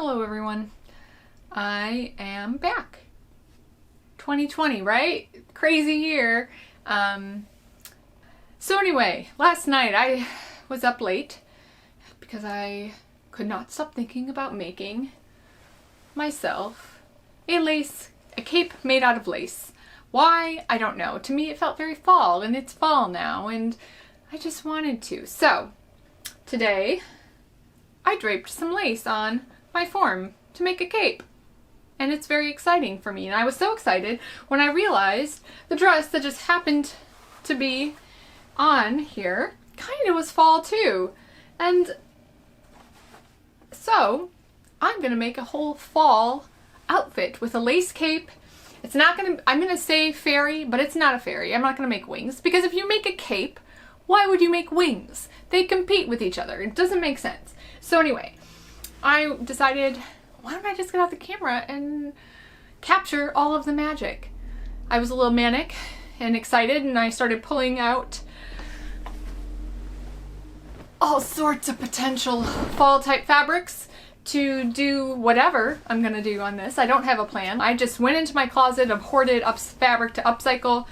Hello everyone. I am back. 2020, right? Crazy year. So anyway, last night I was up late because I could not stop thinking about making myself a cape made out of lace. Why? I don't know. To me it felt very fall, and it's fall now, and I just wanted to. So today I draped some lace on my form to make a cape. And it's very exciting for me. And I was so excited when I realized the dress that just happened to be on here kind of was fall too. And so I'm gonna make a whole fall outfit with a lace cape. I'm gonna say fairy, but it's not a fairy. I'm not gonna make wings, because if you make a cape, why would you make wings? They compete with each other. It doesn't make sense. So anyway, I decided, why don't I just get out the camera and capture all of the magic? I was a little manic and excited, and I started pulling out all sorts of potential fall type fabrics to do whatever I'm gonna do on this. I don't have a plan. I just went into my closet of hoarded fabric to upcycle.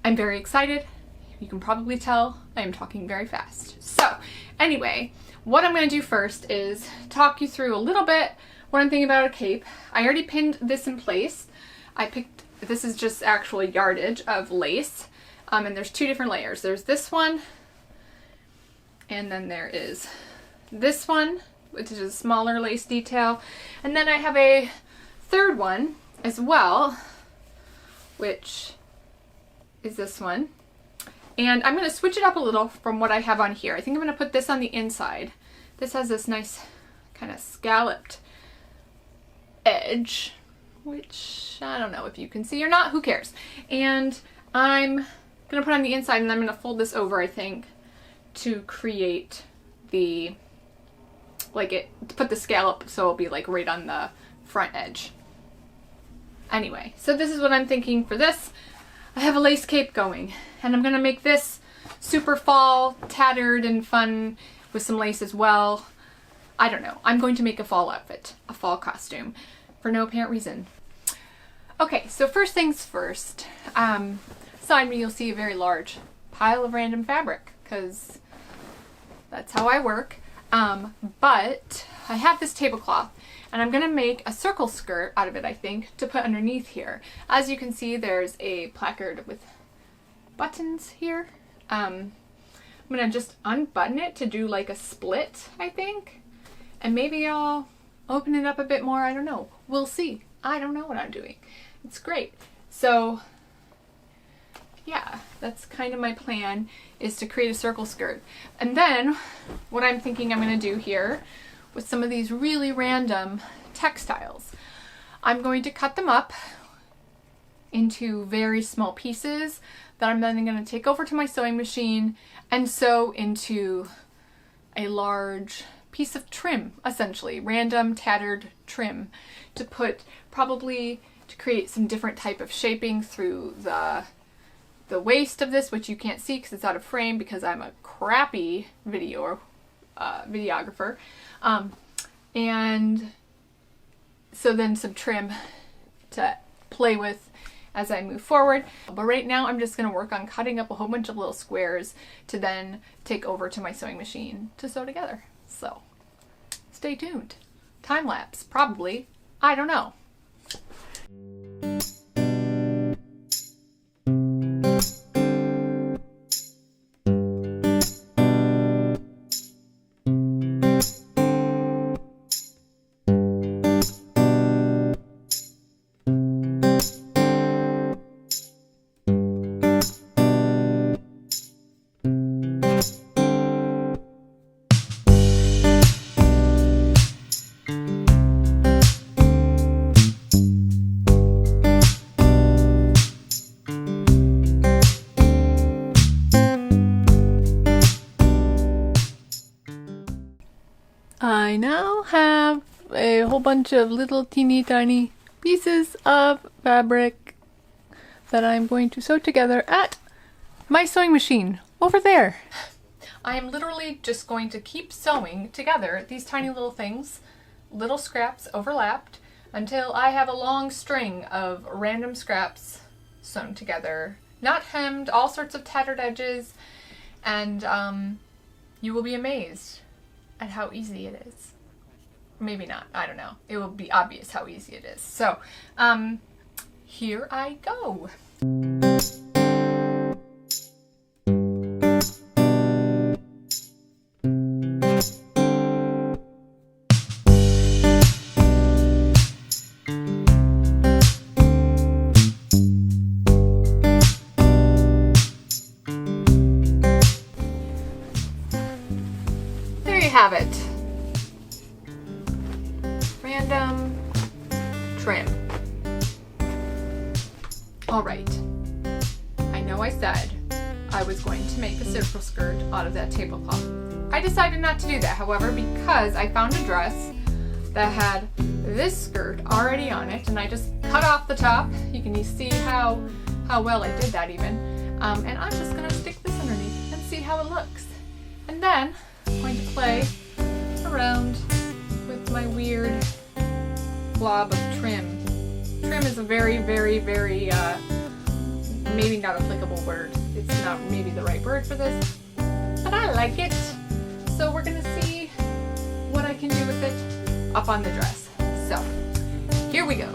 I'm very excited. You can probably tell I am talking very fast. So anyway, what I'm going to do first is talk you through a little bit what I'm thinking about a cape. I already pinned this in place. This is just actually yardage of lace, and there's two different layers. There's this one, and then there is this one, which is a smaller lace detail, and then I have a third one as well, which is this one. And I'm going to switch it up a little from what I have on here. I think I'm going to put this on the inside. This has this nice kind of scalloped edge, which I don't know if you can see or not, who cares. And I'm going to put on the inside, and I'm going to fold this over, I think, to create to put the scallop so it'll be like right on the front edge. Anyway, so this is what I'm thinking for this. I have a lace cape going, and I'm gonna make this super fall, tattered and fun with some lace as well. I don't know. I'm going to make a fall outfit, a fall costume, for no apparent reason. Okay, so first things first. Beside me you'll see a very large pile of random fabric, because that's how I work. But I have this tablecloth, and I'm gonna make a circle skirt out of it, I think, to put underneath here. As you can see, there's a placard with buttons here. I'm gonna just unbutton it to do like a split, I think. And maybe I'll open it up a bit more, I don't know. We'll see. I don't know what I'm doing. It's great. So yeah, that's kind of my plan, is to create a circle skirt. And then what I'm thinking I'm gonna do here with some of these really random textiles, I'm going to cut them up into very small pieces that I'm then going to take over to my sewing machine and sew into a large piece of trim, essentially random tattered trim, to create some different type of shaping through the waist of this, which you can't see because it's out of frame because I'm a crappy videographer. And so then some trim to play with as I move forward. But right now I'm just going to work on cutting up a whole bunch of little squares to then take over to my sewing machine to sew together. So stay tuned. Time lapse, probably. I don't know. I now have a whole bunch of little teeny tiny pieces of fabric that I'm going to sew together at my sewing machine over there. I am literally just going to keep sewing together these tiny little things little scraps overlapped until I have a long string of random scraps sewn together, not hemmed, all sorts of tattered edges, and you will be amazed at how easy it is. Maybe not, I don't know. It will be obvious how easy it is. So, here I go. Have it. Random trim. Alright. I know I said I was going to make a circle skirt out of that tablecloth. I decided not to do that, however, because I found a dress that had this skirt already on it, and I just cut off the top. You can see how well I did that even. And I'm just going to stick this underneath and see how it looks. And then I'm going to play around with my weird blob of trim. Trim is a very, very, very, maybe not applicable word. It's not maybe the right word for this, but I like it. So we're gonna see what I can do with it up on the dress. So, here we go.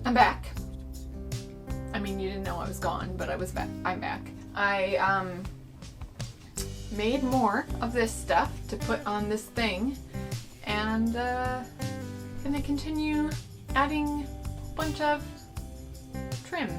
I'm back. I mean, you didn't know I was gone, but I was back. I'm back. I made more of this stuff to put on this thing, and gonna continue adding a bunch of trim.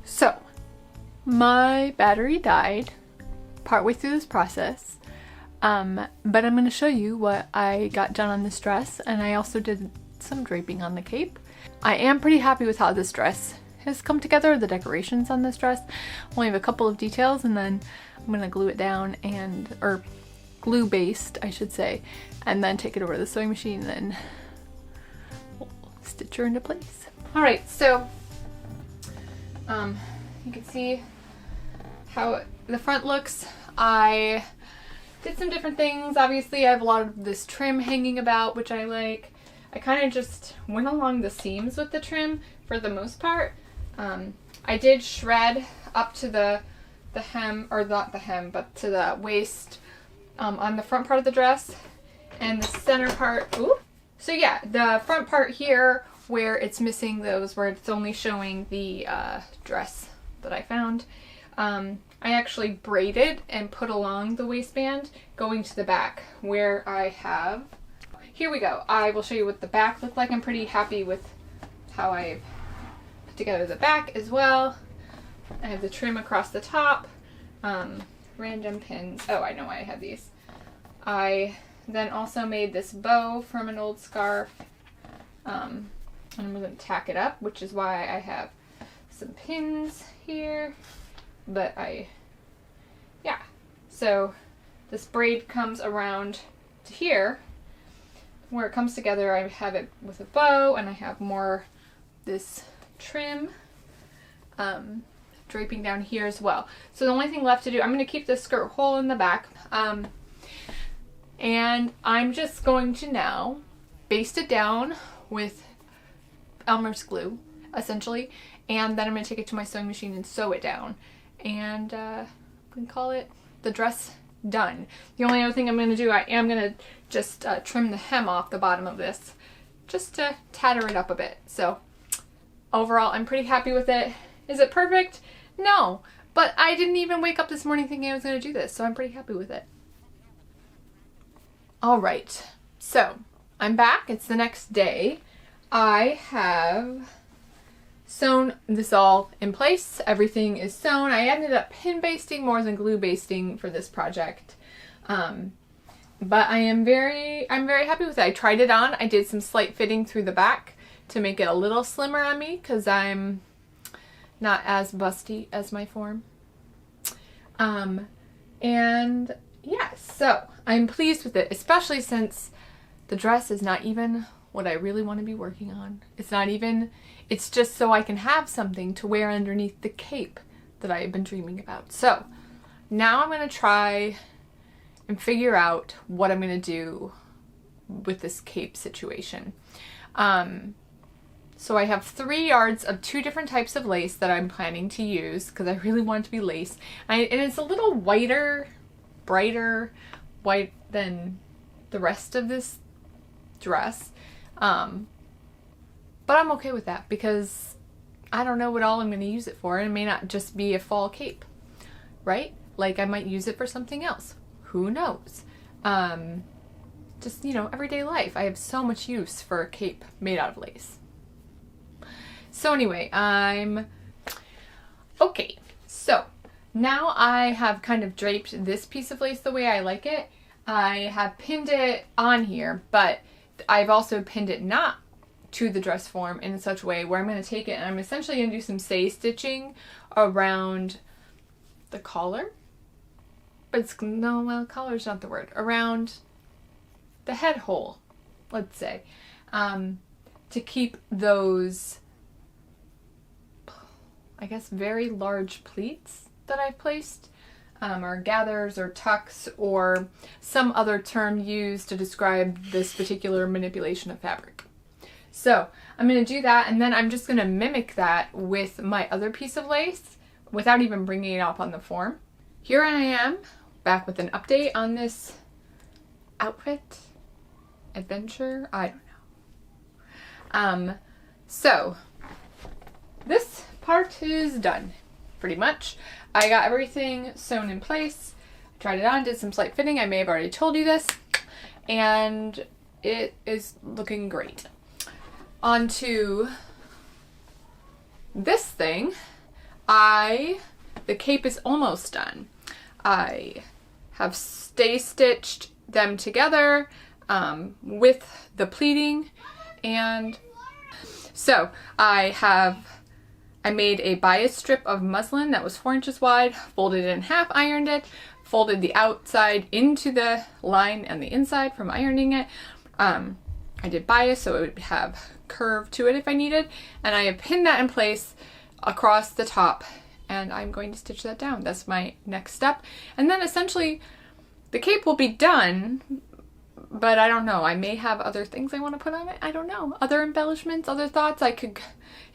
So, my battery died partway through this process, but I'm going to show you what I got done on this dress, and I also did some draping on the cape. I am pretty happy with how this dress has come together, the decorations on this dress. Only have a couple of details, and then I'm going to glue it down or glue based, I should say, and then take it over to the sewing machine and then stitch her into place. Alright, so you can see how the front looks. I did some different things. Obviously, I have a lot of this trim hanging about, which I like. I kind of just went along the seams with the trim for the most part. I did shred up to the hem, or not the hem, but to the waist on the front part of the dress, and the center part. Ooh. So yeah, the front part here where it's missing those, where it's only showing the dress that I found, I actually braided and put along the waistband going to the back, where I have, here we go. I will show you what the back looked like. I'm pretty happy with how I put together the back as well. I have the trim across the top, random pins. Oh, I know why I had these. I then also made this bow from an old scarf, and I'm going to tack it up, which is why I have some pins here. But yeah, so this braid comes around to here. Where it comes together, I have it with a bow, and I have more this trim draping down here as well. So the only thing left to do, I'm going to keep this skirt whole in the back. And I'm just going to now baste it down with Elmer's glue, essentially, and then I'm going to take it to my sewing machine and sew it down. And we can call it the dress done. The only other thing I'm going to do, I am going to just trim the hem off the bottom of this just to tatter it up a bit. So overall, I'm pretty happy with it. Is it perfect? No, but I didn't even wake up this morning thinking I was going to do this, so I'm pretty happy with it. All right, so I'm back. It's the next day. I have sewn this all in place. Everything is sewn. I ended up pin basting more than glue basting for this project. But I'm very happy with it. I tried it on. I did some slight fitting through the back to make it a little slimmer on me because I'm not as busty as my form. And yeah, so I'm pleased with it, especially since the dress is not even what I really want to be working on. It's just so I can have something to wear underneath the cape that I have been dreaming about. So now I'm going to try and figure out what I'm going to do with this cape situation. So I have 3 yards of 2 different types of lace that I'm planning to use because I really want it to be lace. And it's a little whiter, brighter white than the rest of this dress. But I'm okay with that because I don't know what all I'm going to use it for. And it may not just be a fall cape, right? Like I might use it for something else. Who knows? Just, everyday life. I have so much use for a cape made out of lace. So anyway, okay. So now I have kind of draped this piece of lace the way I like it. I have pinned it on here, but I've also pinned it not to the dress form in such a way where I'm going to take it and I'm essentially going to do some stay stitching around the collar. But collar's not the word. Around the head hole, let's say, to keep those, I guess, very large pleats that I've placed, or gathers or tucks or some other term used to describe this particular manipulation of fabric. So I'm going to do that, and then I'm just going to mimic that with my other piece of lace without even bringing it up on the form. Here I am, back with an update on this outfit, adventure, I don't know. So this part is done, pretty much. I got everything sewn in place, tried it on, did some slight fitting. I may have already told you this, and it is looking great. On to this thing. The cape is almost done. I have stay stitched them together with the pleating, and so I made a bias strip of muslin that was 4 inches wide, folded it in half, ironed it, folded the outside into the line and the inside from ironing it. I did bias so it would have curve to it if I needed, and I have pinned that in place across the top, and I'm going to stitch that down. That's my next step. And then essentially the cape will be done, but I don't know. I may have other things I want to put on it. I don't know. Other embellishments, other thoughts.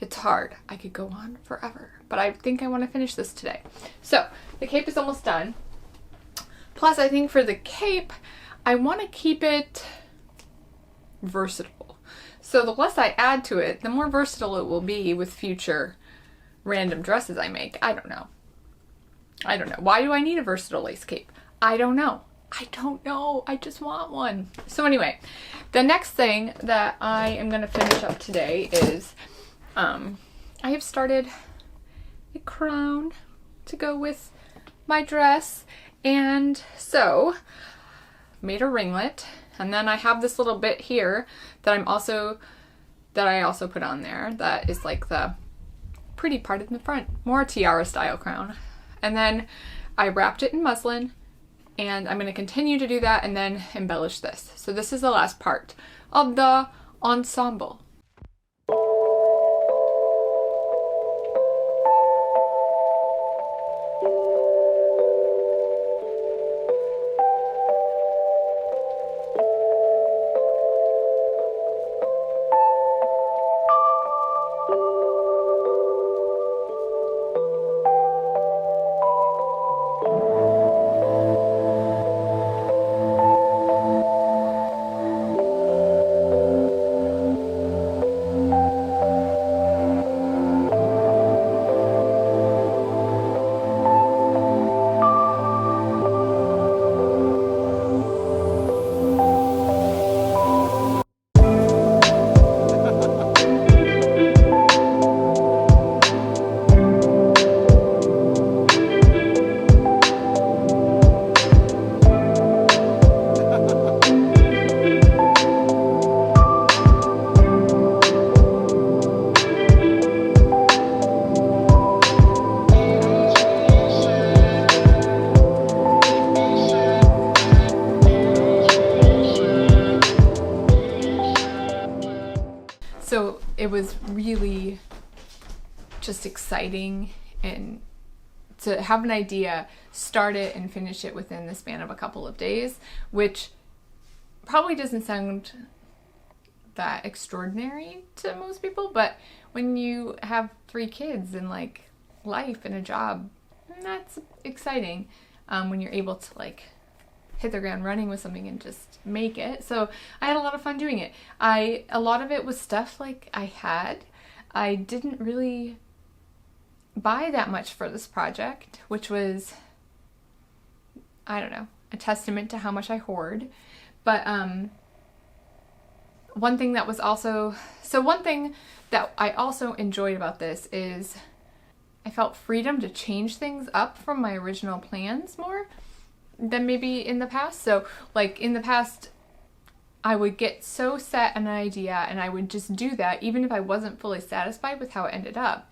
It's hard. I could go on forever, but I think I want to finish this today. So the cape is almost done. Plus I think for the cape, I want to keep it versatile. So the less I add to it, the more versatile it will be with future random dresses I make. I don't know. Why do I need a versatile lace cape? I don't know. I just want one. So anyway, the next thing that I am going to finish up today is I have started a crown to go with my dress, and so made a ringlet, and then I have this little bit here that I also put on there that is like the pretty part in the front, more tiara style crown. And then I wrapped it in muslin, and I'm going to continue to do that and then embellish this. So this is the last part of the ensemble. it was really just exciting, and to have an idea, start it and finish it within the span of a couple of days, which probably doesn't sound that extraordinary to most people, but when you have 3 kids and like life and a job, that's exciting when you're able to like hit the ground running with something and just make it. So I had a lot of fun doing it. A lot of it was stuff like I didn't really buy that much for this project, which was, I don't know, a testament to how much I hoard. But one thing that I also enjoyed about this is I felt freedom to change things up from my original plans more than maybe in the past. So like in the past, I would get so set on an idea and I would just do that even if I wasn't fully satisfied with how it ended up.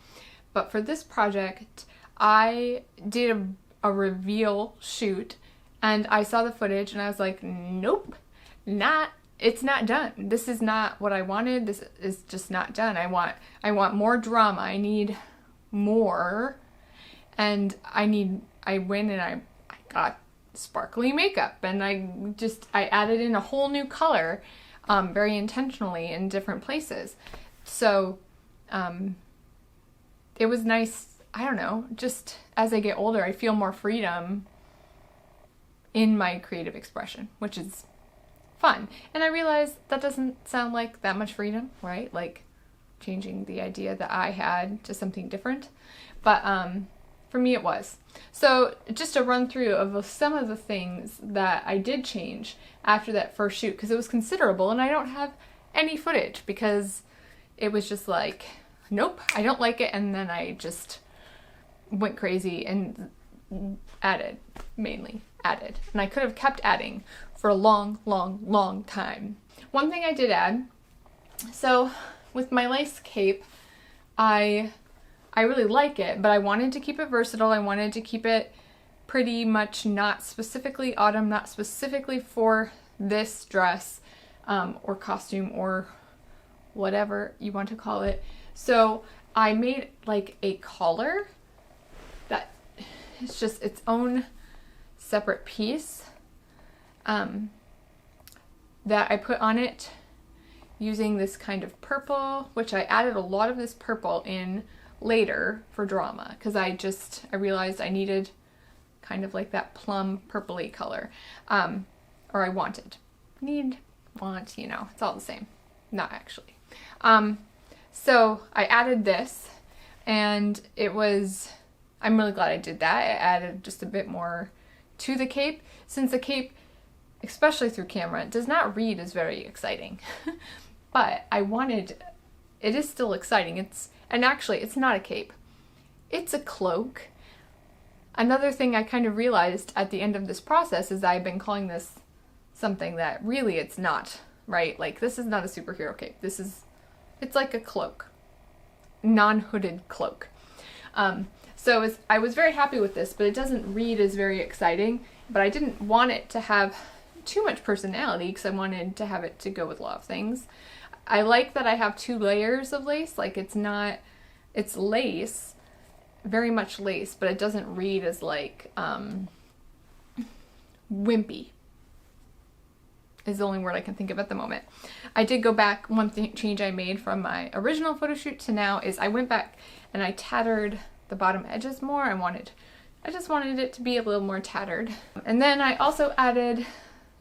But for this project, I did a reveal shoot and I saw the footage and I was like, nope, it's not done. This is not what I wanted. This is just not done. I want more drama. I need more. And I went and I got sparkly makeup and I added in a whole new color, very intentionally in different places. So, it was nice. I don't know, just as I get older, I feel more freedom in my creative expression, which is fun. And I realize that doesn't sound like that much freedom, right? Like changing the idea that I had to something different. But for me it was. So just a run through of some of the things that I did change after that first shoot, because it was considerable and I don't have any footage because it was just like, nope, I don't like it. And then I just went crazy and mainly added. And I could have kept adding for a long, long, long time. One thing I did add, so with my lace cape, I really like it, but I wanted to keep it versatile. I wanted to keep it pretty much not specifically autumn, not specifically for this dress or costume or whatever you want to call it. So I made like a collar that is just its own separate piece that I put on it using this kind of purple, which I added a lot of this purple in later for drama because I realized I needed kind of like that plum purpley color, or I wanted. Want, it's all the same. Not actually. So I added this and I'm really glad I did that. I added just a bit more to the cape, since the cape, especially through camera, does not read as very exciting. But it is still exciting. And actually it's not a cape. It's a cloak. Another thing I kind of realized at the end of this process is I've been calling this something that really it's not, right? Like this is not a superhero cape. It's like a cloak. Non-hooded cloak. So I was very happy with this, but it doesn't read as very exciting, but I didn't want it to have too much personality because I wanted to have it to go with a lot of things. I like that I have 2 layers of lace. Like it's lace, very much lace, but it doesn't read as like wimpy is the only word I can think of at the moment. I did go back, one change I made from my original photo shoot to now is I went back and I tattered the bottom edges more. I just wanted it to be a little more tattered. And then I also added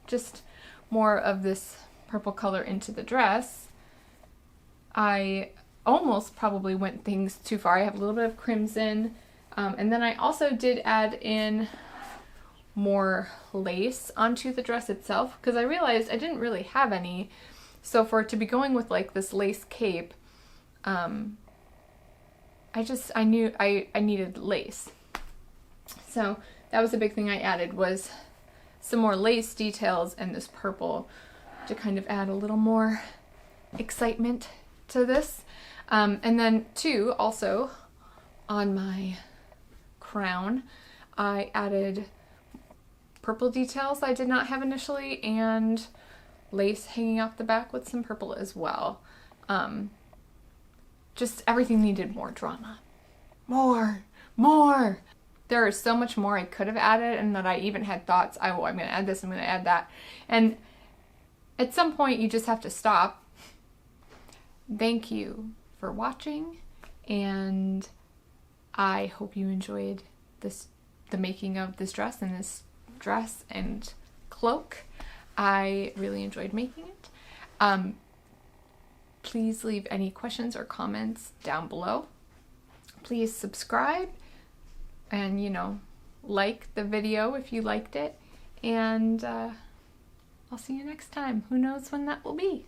just more of this purple color into the dress. I almost probably went things too far. I have a little bit of crimson. And then I also did add in more lace onto the dress itself because I realized I didn't really have any. So for it to be going with like this lace cape, I knew I needed lace. So that was a big thing I added, was some more lace details and this purple to kind of add a little more excitement to this. And then too, also on my crown, I added purple details I did not have initially and lace hanging off the back with some purple as well. just everything needed more drama. More. There is so much more I could have added, and that I even had thoughts, I'm going to add this, I'm going to add that. And at some point, you just have to stop. Thank you for watching, and I hope you enjoyed the making of this dress and cloak. I really enjoyed making it. Please leave any questions or comments down below. Please subscribe and, like the video if you liked it. And I'll see you next time. Who knows when that will be?